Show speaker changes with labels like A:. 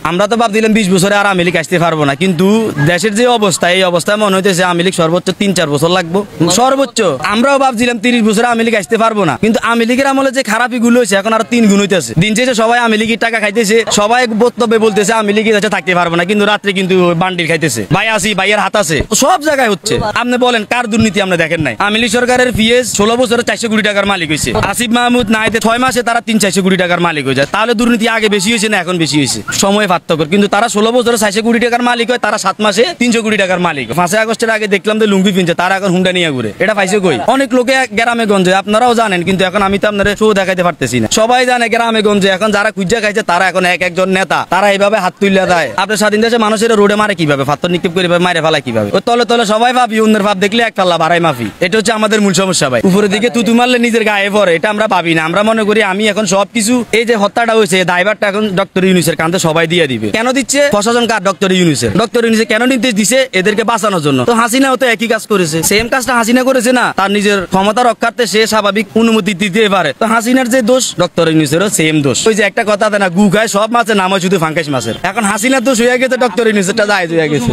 A: আমরা তো ভাবছিলাম 20 বছরে আর আওয়ামী লীগ আসতে পারবো না, কিন্তু দেশের যে অবস্থা এই অবস্থায় মনে হইতেছে আওয়ামী লীগ সর্বোচ্চ 3-4 বছর লাগবো সর্বোচ্চ। আমরাও ভাবছিলাম 30 বছরে আওয়ামী লীগ আসতে পারবো না, কিন্তু আওয়ামী লীগের আমলে যে খারাপই গুলো হয়েছে এখন আরো 3 গুণ হইতেছে। দিন শেষে সবাই আওয়ামী লীগের টাকা খাইতেছে, সবাই বক্তব্যে বলতেছে আওয়ামী লীগের কাছে থাকতে পারবো না, কিন্তু রাত্রে কিন্তু বান্ডিল খাইতেছে, ভাই আসি ভাইয়ের হাত আছে, সব জায়গায় হচ্ছে। আপনি বলেন কার দুর্নীতি আপনি দেখেন নাই? আওয়ামী লীগ সরকারের পিএস 16 বছরে 400 কোটি টাকার মালিক হয়েছে, আসিফ মাহমুদ নাইতে 6 মাসে তারা 300-400 কোটি টাকার মালিক হয়ে যায়। তাহলে দুর্নীতি আগে বেশি হয়েছে না এখন বেশি হয়েছে? সময় পার্থক্য। কিন্তু তারা 16 বছরে 400 কোটি টাকার মালিক হয়, তারা 7 মাসে 300 কোটি টাকার মালিক। 5 আগস্টের আগে দেখলাম যে লুঙ্গি পিনছে, তারা এখন হুন্ডা নিয়ে ঘুরে। এটা পাইছে কই? অনেক লোকে গ্রামে গঞ্জে, আপনারাও জানেন, কিন্তু এখন আমি তো আপনাদের শো দেখাইতে পারতেছি না। সবাই জানে গ্রামে গঞ্জে এখন যারা খুঁজা খাইছে তারা এখন একজন নেতা, তারা এইভাবে হাত তুলে দেয়। আপনার স্বাধীন দেশে মানুষের রোডে মারে কিভাবে, পাথর নিক্ষেপ করে মারে ফেলায় কিভাবে? ও তলে তলে সবাই ভাবি, অন্যের ভাব দেখলে এক পাল্লা বাড়াই মাফি। এটা হচ্ছে আমাদের মূল সমস্যা ভাই। উপরের দিকে তুতু মারলে নিজের গায়ে পড়ে, এটা আমরা ভাবি না। আমরা মনে করি আমি এখন সবকিছু, এই যে হত্যাটা হয়েছে দায়ভারটা এখন ডক্টর ইউনূসের কাঁধে সবাই দিয়ে দিবে। কেন দিচ্ছে? প্রশাসন কার? ডক্টর ইউনূসের। ডক্টর ইউনূসে কেন নির্দেশ দিছে? এদেরকে বাঁচানোর জন্য। তো হাসিনাও তো একই কাজ করেছে, সেম কাজটা হাসিনা করেছে না? তার নিজের ক্ষমতা রক্ষার্থে সে স্বাভাবিক অনুমতি দিতে পারে। তো হাসিনার যে দোষ, ডক্টর ইউনূসেরও সেম দোষ। ওই যে একটা কথা আছে না, গু খায় সব মাছের নাম হয় শুধু ফাঙ্কাস মাছের। এখন হাসিনার দোষ হয়ে গেছে, ডক্টর ইউনূসেরটা জায়েজ হয়ে গেছে।